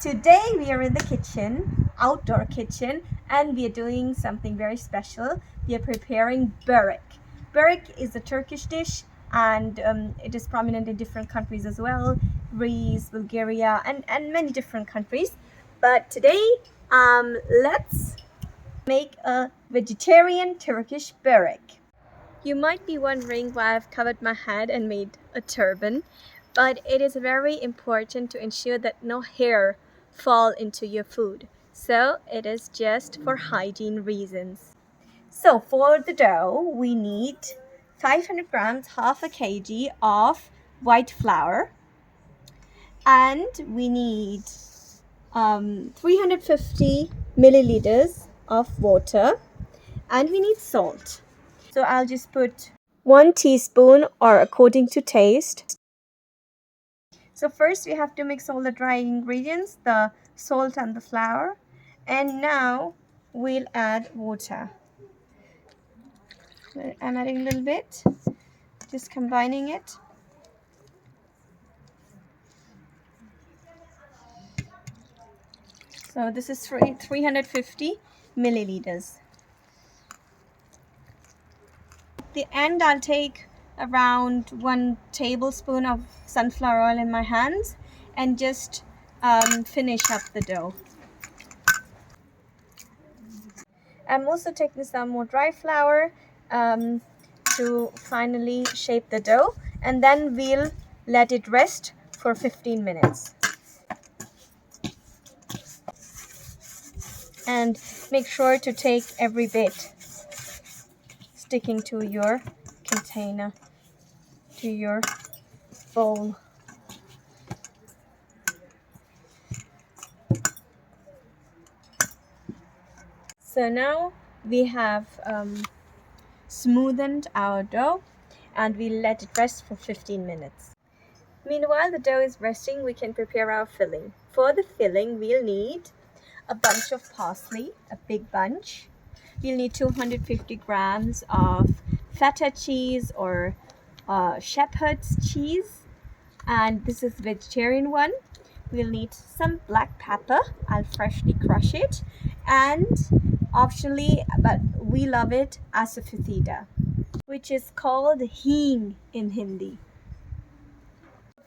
Today we are in the kitchen, outdoor kitchen, and we are doing something very special. We are preparing börek. Börek is a Turkish dish, and it is prominent in different countries as well, Greece, Bulgaria, and many different countries. But today, let's make a vegetarian Turkish börek. You might be wondering why I've covered my head and made a turban, but it is very important to ensure that no hair fall into your food. So it is just for hygiene reasons. So for the dough, we need 500 grams, half a kg of white flour, and we need 350 milliliters of water, and we need salt. So I'll just put 1 teaspoon or according to taste. So first we have to mix all the dry ingredients, the salt and the flour. And now we'll add water. I'm adding a little bit, just combining it. So this is 350 milliliters. At the end, I'll take around 1 tablespoon of sunflower oil in my hands and just finish up the dough. I'm also taking some more dry flour to finally shape the dough, and then we'll let it rest for 15 minutes. And make sure to take every bit sticking to your container, to your bowl. So now we have smoothened our dough, and we'll let it rest for 15 minutes. Meanwhile the dough is resting, we can prepare our filling. For the filling, we'll need a bunch of parsley, a big bunch. We'll need 250 grams of feta cheese or shepherd's cheese, and this is vegetarian one. We'll need some black pepper. I'll freshly crush it, and optionally, but we love it, Asafoetida, which is called Hing in Hindi.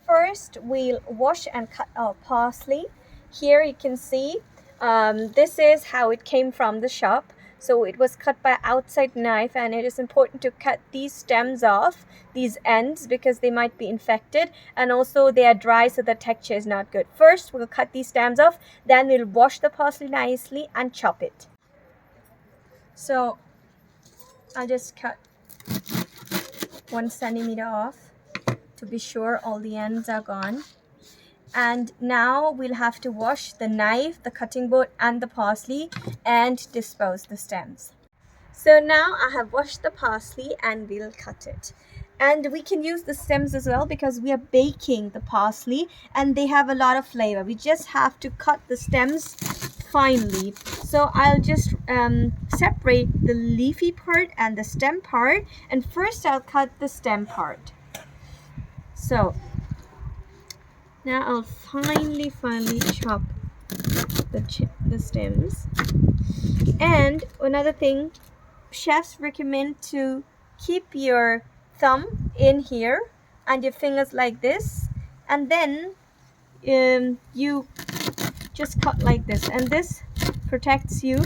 First, we'll wash and cut our parsley. Here you can see this is how it came from the shop. So it was cut by outside knife, and it is important to cut these stems off, these ends, because they might be infected, and also they are dry, so the texture is not good. First we'll cut these stems off, then we'll wash the parsley nicely and chop it. So I'll just cut 1 centimeter off to be sure all the ends are gone. And now we'll have to wash the knife, the cutting board, and the parsley and dispose the stems. So now I have washed the parsley and we'll cut it. And we can use the stems as well because we are baking the parsley and they have a lot of flavor. We just have to cut the stems finely. So I'll just separate the leafy part and the stem part. And first I'll cut the stem part. So now I'll finely chop the stems. And another thing, chefs recommend to keep your thumb in here and your fingers like this, and then you just cut like this, and this protects you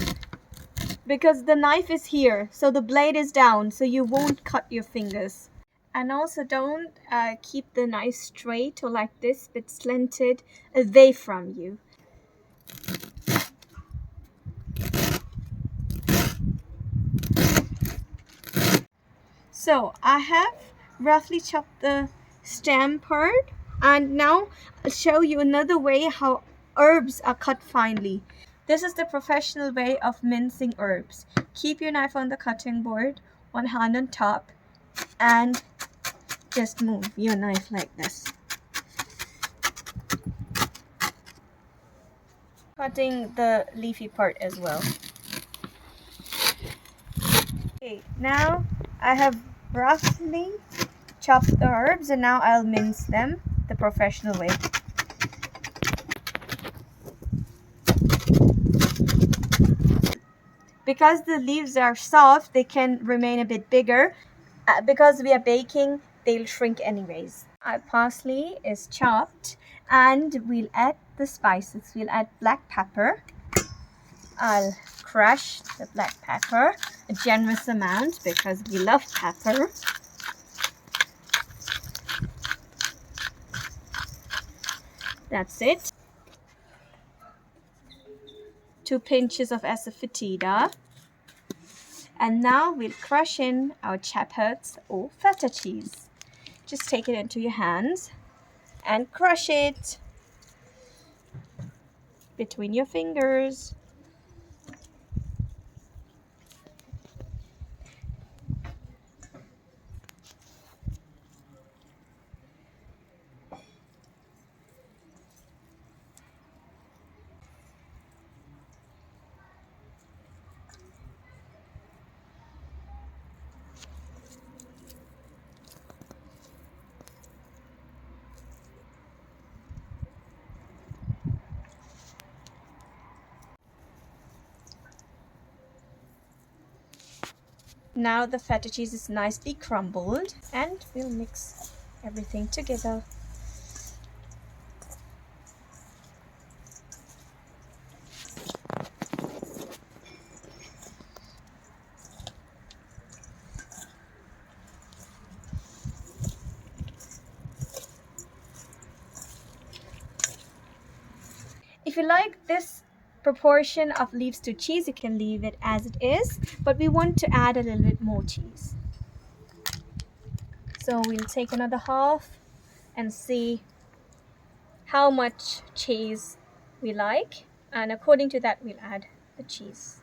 because the knife is here, so the blade is down, so you won't cut your fingers. And also don't keep the knife straight or like this, but slanted away from you. So I have roughly chopped the stem part, and now I'll show you another way how herbs are cut finely. This is the professional way of mincing herbs. Keep your knife on the cutting board, one hand on top, and just move your knife like this. Cutting the leafy part as well. Okay, now I have roughly chopped the herbs, and now I'll mince them the professional way. Because the leaves are soft, they can remain a bit bigger. Because we are baking, they'll shrink anyways. Our parsley is chopped, and we'll add the spices. We'll add black pepper. I'll crush the black pepper, a generous amount because we love pepper. That's it. 2 pinches of Asafoetida. And now we'll crush in our shepherd's or feta cheese. Just take it into your hands and crush it between your fingers. Now the feta cheese is nicely crumbled, and we'll mix everything together. If you like this proportion of leaves to cheese, you can leave it as it is, but we want to add a little bit more cheese. So we'll take another half and see how much cheese we like, and according to that we'll add the cheese.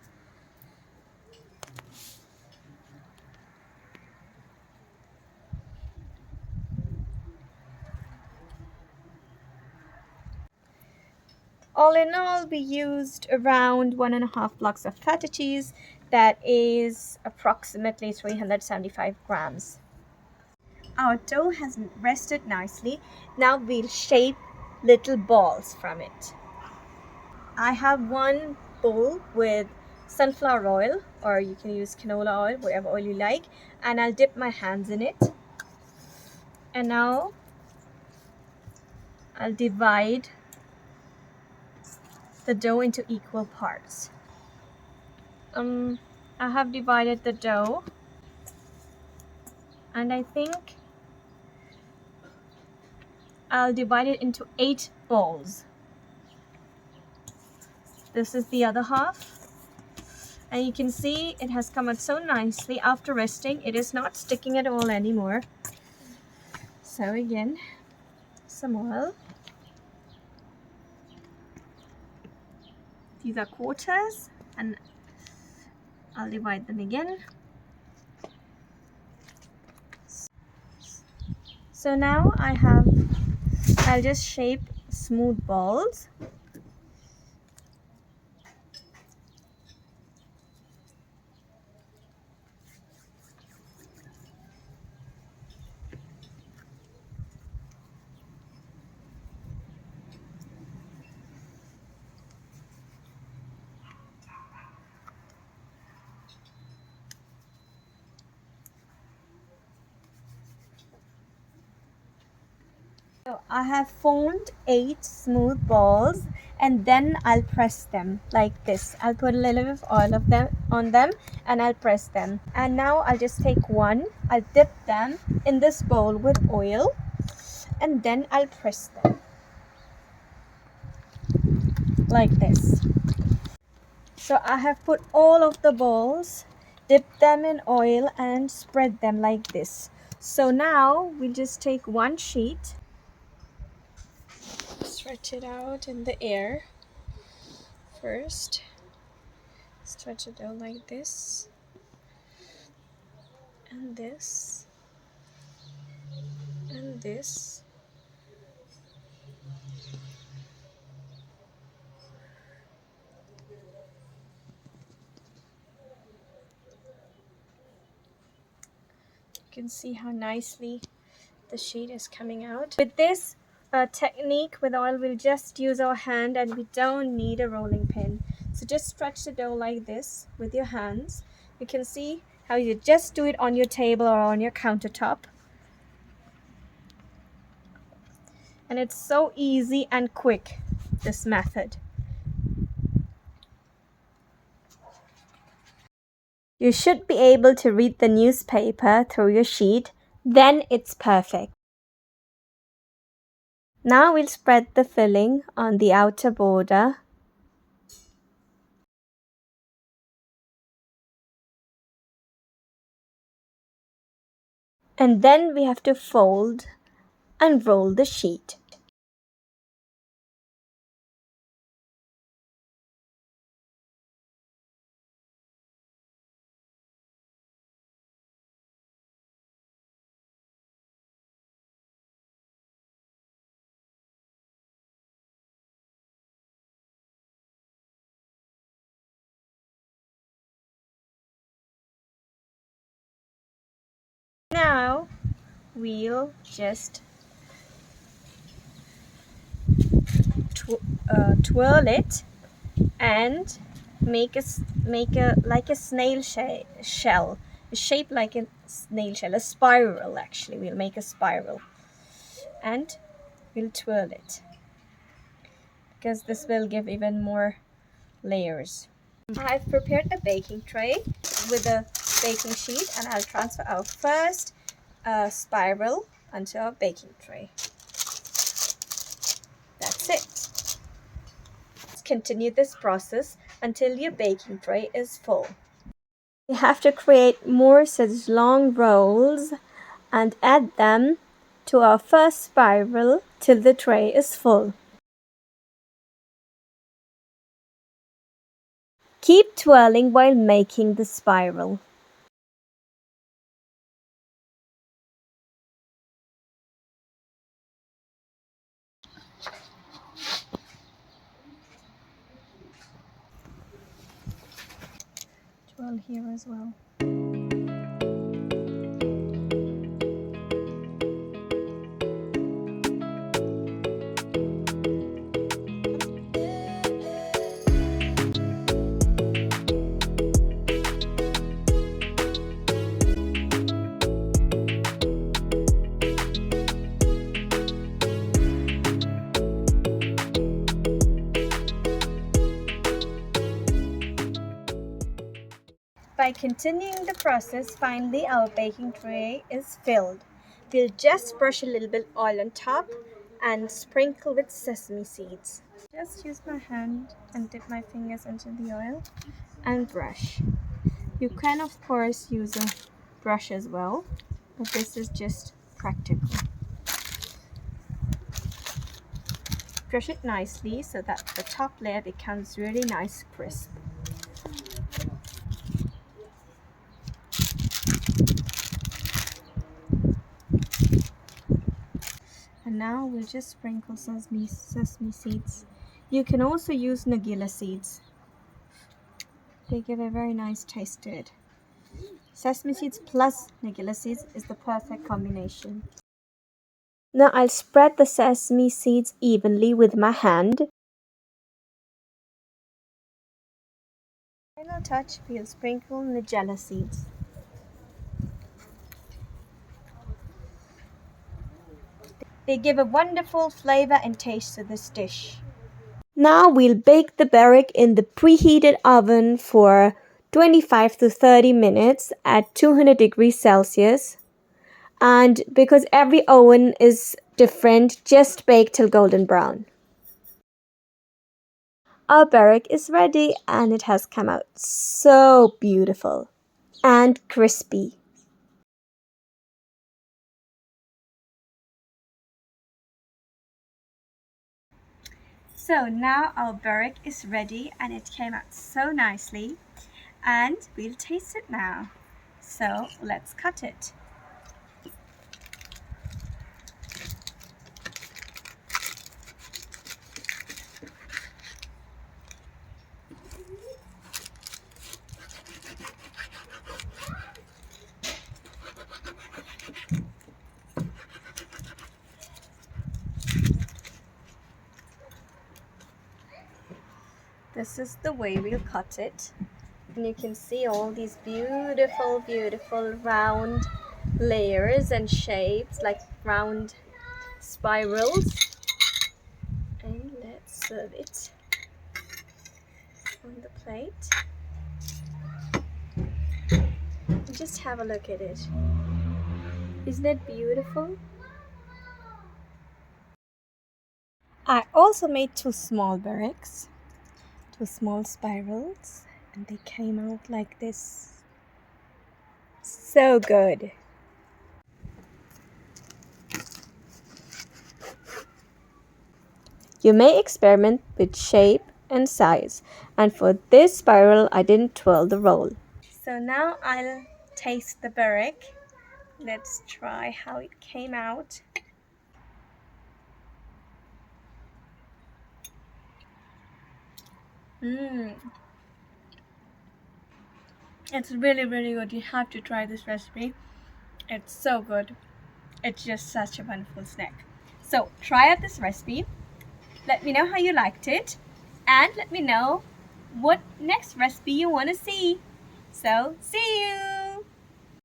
All in all, we used around 1.5 blocks of feta cheese. That is approximately 375 grams. Our dough has rested nicely. Now we'll shape little balls from it. I have one bowl with sunflower oil, or you can use canola oil, whatever oil you like, and I'll dip my hands in it. And now I'll divide the dough into equal parts. I have divided the dough, and I think I'll divide it into 8 balls. This is the other half, and you can see it has come out so nicely after resting. It is not sticking at all anymore. So again, some oil. These are quarters, and I'll divide them again. So now I'll just shape smooth balls. So I have formed 8 smooth balls, and then I'll press them like this. I'll put a little bit of oil on them and I'll press them. And now I'll just take one, I'll dip them in this bowl with oil, and then I'll press them like this. So I have put all of the balls, dipped them in oil and spread them like this. So now we'll just take one sheet, stretch it out in the air first, stretch it out like this, and this, and this. You can see how nicely the sheet is coming out. With this technique with oil, we'll just use our hand and we don't need a rolling pin. So just stretch the dough like this with your hands. You can see how you just do it on your table or on your countertop. And it's so easy and quick, this method. You should be able to read the newspaper through your sheet, then it's perfect. Now we'll spread the filling on the outer border. And then we have to fold and roll the sheet. Now we'll just twirl it and make a like a snail shell, a shape like a snail shell, a spiral actually. We'll make a spiral and we'll twirl it because this will give even more layers. I've prepared a baking tray with a baking sheet and I'll transfer our first spiral onto our baking tray. That's it. Let's continue this process until your baking tray is full. You have to create more such long rolls and add them to our first spiral till the tray is full. Keep twirling while making the spiral. Twirl here as well. By continuing the process, finally our baking tray is filled. We'll just brush a little bit oil on top and sprinkle with sesame seeds. Just use my hand and dip my fingers into the oil and brush. You can of course use a brush as well, but this is just practical. Brush it nicely so that the top layer becomes really nice crisp. And now we'll just sprinkle sesame seeds. You can also use nigella seeds. They give a very nice taste to it. Sesame seeds plus nigella seeds is the perfect combination. Now I'll spread the sesame seeds evenly with my hand. Final touch, we'll sprinkle nigella seeds. They give a wonderful flavor and taste to this dish. Now we'll bake the Börek in the preheated oven for 25 to 30 minutes at 200 degrees Celsius. And because every oven is different, just bake till golden brown. Our Börek is ready and it has come out so beautiful and crispy. So now our Börek is ready and it came out so nicely, and we'll taste it now. So let's cut it. This is the way we'll cut it. And you can see all these beautiful, beautiful round layers and shapes, like round spirals. And let's serve it on the plate. And just have a look at it. Isn't it beautiful? I also made 2 small Böreks, 2 small spirals, and they came out like this. So good. You may experiment with shape and size, and for this spiral I didn't twirl the roll. So now I'll taste the Börek. Let's try how it came out. It's really, really good. You have to try this recipe. It's so good. It's just such a wonderful snack. So try out this recipe. Let me know how you liked it, and let me know what next recipe you want to see. So see you!